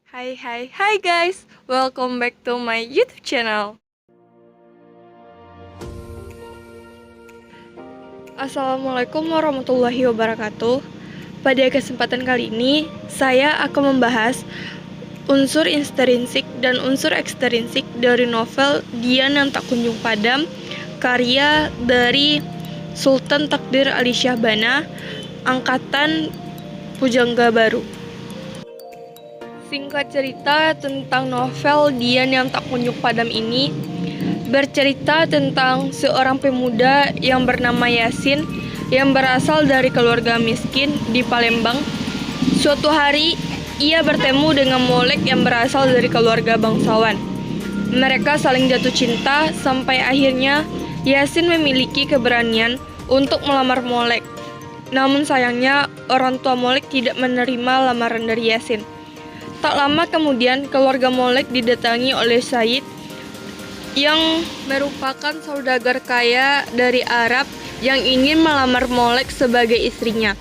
Hai guys, welcome back to my YouTube channel. Assalamualaikum warahmatullahi wabarakatuh. Pada kesempatan kali ini, saya akan membahas unsur intrinsik dan unsur ekstrinsik dari novel Dian yang Tak Kunjung Padam, karya dari Sultan Takdir Ali Syahbana, angkatan Pujangga Baru. Singkat cerita tentang novel Dian yang Tak Kunjung Padam ini bercerita tentang seorang pemuda yang bernama Yasin yang berasal dari keluarga miskin di Palembang. Suatu hari, ia bertemu dengan Molek yang berasal dari keluarga bangsawan. Mereka saling jatuh cinta sampai akhirnya Yasin memiliki keberanian untuk melamar Molek. Namun sayangnya, orang tua Molek tidak menerima lamaran dari Yasin. Tak lama kemudian, keluarga Molek didatangi oleh Said yang merupakan saudagar kaya dari Arab yang ingin melamar Molek sebagai istrinya.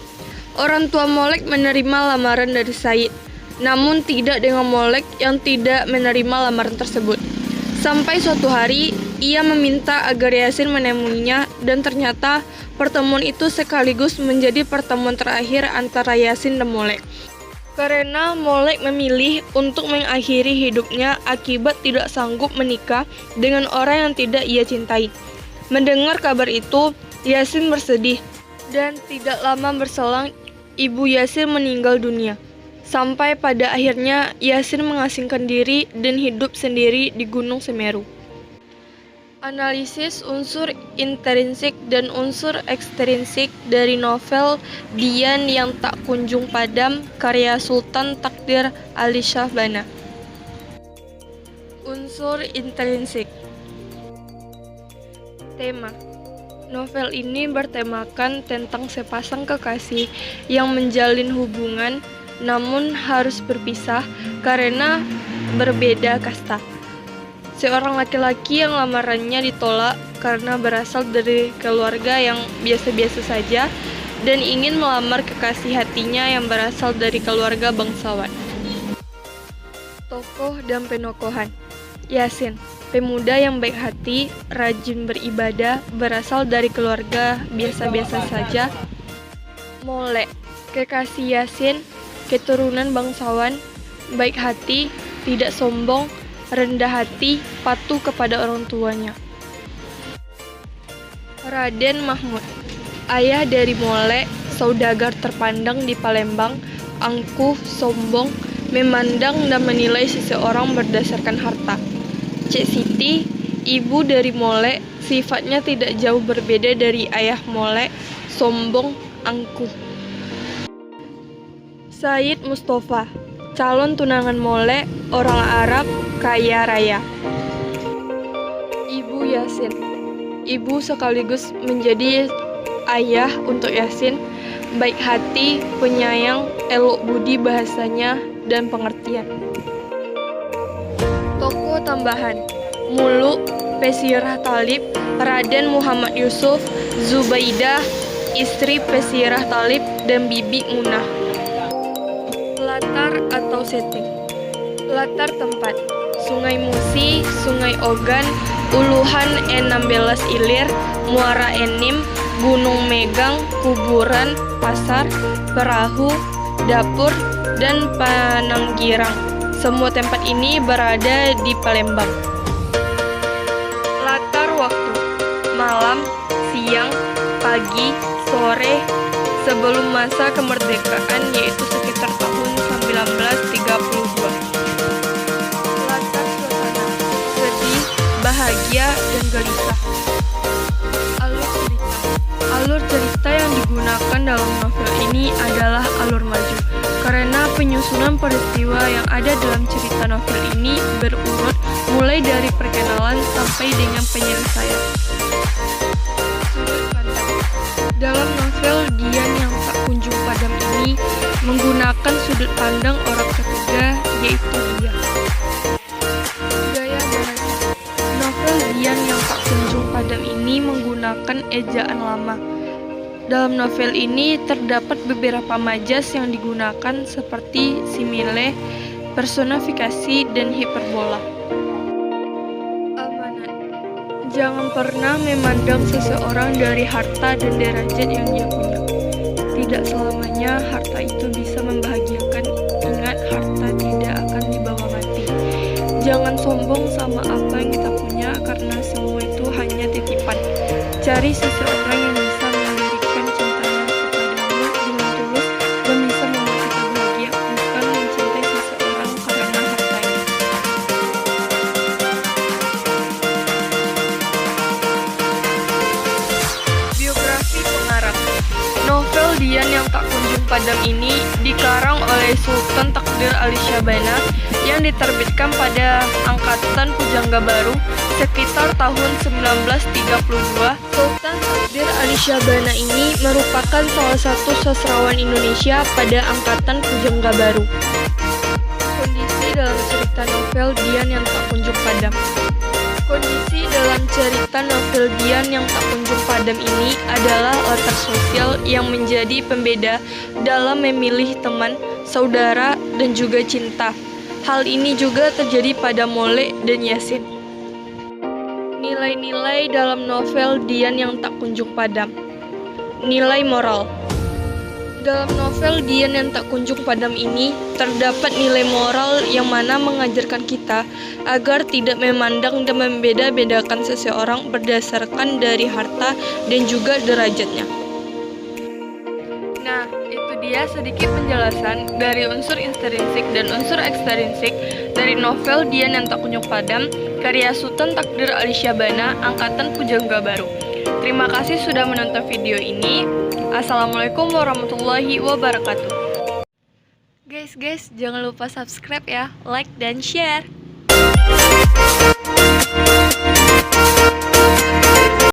Orang tua Molek menerima lamaran dari Said, namun tidak dengan Molek yang tidak menerima lamaran tersebut. Sampai suatu hari, ia meminta agar Yasin menemuinya dan ternyata pertemuan itu sekaligus menjadi pertemuan terakhir antara Yasin dan Molek. Karena Molek memilih untuk mengakhiri hidupnya akibat tidak sanggup menikah dengan orang yang tidak ia cintai. Mendengar kabar itu, Yasin bersedih, dan tidak lama berselang, ibu Yasin meninggal dunia. Sampai pada akhirnya, Yasin mengasingkan diri dan hidup sendiri di Gunung Semeru. Analisis unsur intrinsik dan unsur ekstrinsik dari novel Dian yang Tak Kunjung Padam, karya Sultan Takdir Ali Syahbana. Unsur intrinsik. Tema novel ini bertemakan tentang sepasang kekasih yang menjalin hubungan namun harus berpisah karena berbeda kasta. Seorang laki-laki yang lamarannya ditolak karena berasal dari keluarga yang biasa-biasa saja dan ingin melamar kekasih hatinya yang berasal dari keluarga bangsawan. Tokoh dan penokohan. Yasin, pemuda yang baik hati, rajin beribadah, berasal dari keluarga biasa-biasa saja. Molek, kekasih Yasin, keturunan bangsawan, baik hati, tidak sombong, rendah hati, patuh kepada orang tuanya. Raden Mahmud, ayah dari Molek, saudagar terpandang di Palembang, angkuh, sombong, memandang dan menilai seseorang berdasarkan harta. Cek Siti, ibu dari Molek, sifatnya tidak jauh berbeda dari ayah Molek, sombong, angkuh. Said Mustafa, calon tunangan Molek, orang Arab, kaya raya. Ibu Yasin, ibu sekaligus menjadi ayah untuk Yasin, baik hati, penyayang, elok budi bahasanya, dan pengertian. Tokoh tambahan. Muluk, Pesirah Talib, Raden Muhammad Yusuf, Zubaidah, istri Pesirah Talib, dan Bibi Munah. Latar atau setting. Latar tempat: Sungai Musi, Sungai Ogan, Uluhan E16 Ilir, Muara Enim, Gunung Megang, Kuburan, Pasar, Perahu, Dapur, dan Pananggirang. Semua tempat ini berada di Palembang. Latar waktu: malam, siang, pagi, sore, sebelum masa kemerdekaan, yaitu sekitar tahun 1932. Latar suasana: sedih, bahagia, dan gelisah. Alur cerita yang digunakan dalam novel ini adalah alur maju, karena penyusunan peristiwa yang ada dalam cerita novel ini berurut mulai dari perkenalan sampai dengan penyelesaian. Sudut pandang. Dalam novel Dian yang Tak Kunjung Padam ini menggunakan sudut pandang orang ketiga, yaitu dia. Gaya bahasa. Novel Dian yang Tak Kunjung Padam ini menggunakan ejaan lama. Dalam novel ini terdapat beberapa majas yang digunakan seperti simile, personifikasi, dan hiperbola. Amanat. Jangan pernah memandang seseorang dari harta dan derajat yang dia punya. Tidak selamanya harta itu bisa membahagiakan. Ingat, harta tidak akan dibawa mati. Jangan sombong sama apa yang kita punya, karena semua itu hanya titipan. Cari seseorang yang bisa memberikan cintanya kepadamu dengan tulus dan bisa membuat kita bahagia, bukan mencintai seseorang karena hartanya. Biografi pengarang. Novel Dian yang tak kunjung padam ini dikarang oleh Sultan Takdir Ali Syahbana yang diterbitkan pada angkatan Pujangga Baru sekitar tahun 1932. Sultan Takdir Ali Syahbana ini merupakan salah satu sastrawan Indonesia pada angkatan Pujangga Baru. Kondisi dalam cerita novel Dian yang tak kunjung padam. Kondisi dalam cerita novel Dian yang tak kunjung padam ini adalah latar sosial yang menjadi pembeda dalam memilih teman, saudara, dan juga cinta. Hal ini juga terjadi pada Mole dan Yasin. Nilai-nilai dalam novel Dian yang tak kunjung padam. Nilai moral. Dalam novel Dian yang tak kunjung padam ini terdapat nilai moral yang mana mengajarkan kita agar tidak memandang dan membeda-bedakan seseorang berdasarkan dari harta dan juga derajatnya. Nah, itu dia sedikit penjelasan dari unsur intrinsik dan unsur ekstrinsik dari novel Dian yang tak kunjung padam karya Sultan Takdir Ali Syahbana angkatan Pujangga Baru. Terima kasih sudah menonton video ini. Assalamualaikum warahmatullahi wabarakatuh. Guys, jangan lupa subscribe ya, like dan share.